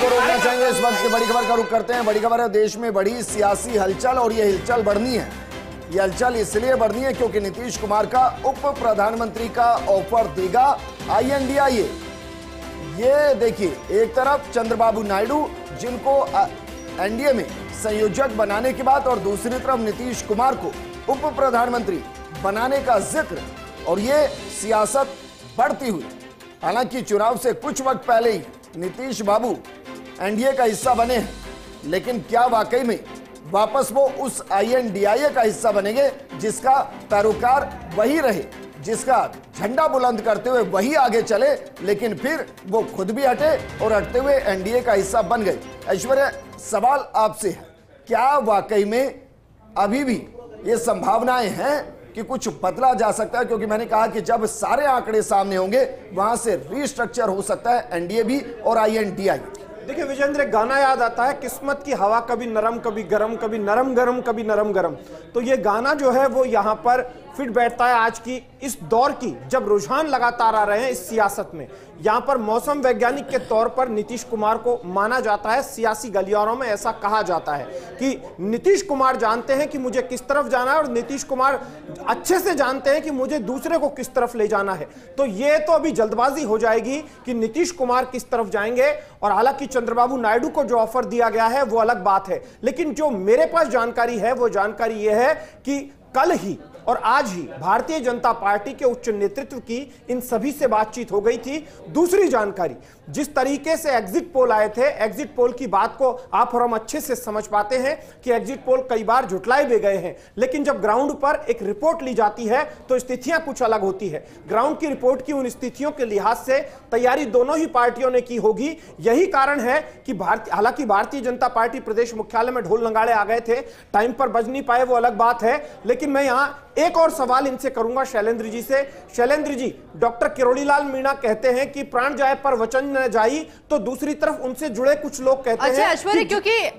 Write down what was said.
को रोकना चाहेंगे। इस वक्त की बड़ी खबर का रुख करते हैं। बड़ी खबर है, देश में बड़ी सियासी हलचल, और ये हलचल बढ़नी है। ये हलचल इसलिए बढ़नी है क्योंकि नीतीश कुमार का उप प्रधानमंत्री का ऑफर देगा INDIA। ये देखिए, एक तरफ चंद्रबाबू नायडू जिनको NDA में संयोजक बनाने की बात, और दूसरी तरफ नीतीश कुमार को उप प्रधानमंत्री बनाने का जिक्र, और ये सियासत बढ़ती हुई। हालांकि चुनाव से कुछ वक्त पहले ही नीतीश बाबू NDA का हिस्सा बने हैं, लेकिन क्या वाकई में वापस वो उस INDIA का हिस्सा बनेंगे जिसका पैरोकार वही रहे, जिसका झंडा बुलंद करते हुए वही आगे चले, लेकिन फिर वो खुद भी हटे और हटते हुए NDA का हिस्सा बन गए? ऐश्वर्या, सवाल आपसे है, क्या वाकई में अभी भी ये संभावनाएं हैं कि कुछ बदला जा सकता है? क्योंकि मैंने कहा कि जब सारे आंकड़े सामने होंगे वहां से रीस्ट्रक्चर हो सकता है NDA भी और INDIA। देखिए विजेंद्र, एक गाना याद आता है, किस्मत की हवा कभी नरम कभी गरम, कभी नरम गरम कभी नरम गरम। तो ये गाना जो है वो यहाँ पर फिट बैठता है आज की इस दौर की, जब रुझान लगातार आ रहे हैं इस सियासत में। यहाँ पर मौसम वैज्ञानिक के तौर पर नीतीश कुमार को माना जाता है। सियासी गलियारों में ऐसा कहा जाता है कि नीतीश कुमार जानते हैं कि मुझे किस तरफ जाना है, और नीतीश कुमार अच्छे से जानते हैं कि मुझे दूसरे को किस तरफ ले जाना है। तो ये तो अभी जल्दबाजी हो जाएगी कि नीतीश कुमार किस तरफ जाएंगे। और हालांकि चंद्रबाबू नायडू को जो ऑफर दिया गया है वो अलग बात है, लेकिन जो मेरे पास जानकारी है वो जानकारी ये है कि कल ही और आज ही भारतीय जनता पार्टी के उच्च नेतृत्व की इन सभी से बातचीत हो गई थी। दूसरी जानकारी, जिस तरीके से एग्जिट पोल आए थे, एग्जिट पोल की बात को आप और हम अच्छे से समझ पाते हैं कि एग्जिट पोल कई बार झुटलाए भी गए हैं, लेकिन जब ग्राउंड पर एक रिपोर्ट ली जाती है तो स्थितियां कुछ अलग होती है। ग्राउंड की रिपोर्ट की उन स्थितियों के लिहाज से तैयारी दोनों ही पार्टियों ने की होगी। यही कारण है कि हालांकि भारतीय जनता पार्टी प्रदेश मुख्यालय में ढोल नगाड़े आ गए थे, टाइम पर बज नहीं पाए वो अलग बात है, लेकिन मैं यहां एक और सवाल इनसे करूंगा शैलेंद्र जी से। शैलेंद्र जी, डॉक्टर किरोड़ीलाल मीणा कहते हैं कि प्राण जाए पर वचन न जाई, तो दूसरी तरफ उनसे जुड़े कुछ लोग कहते हैं ऐश्वर्या, क्योंकि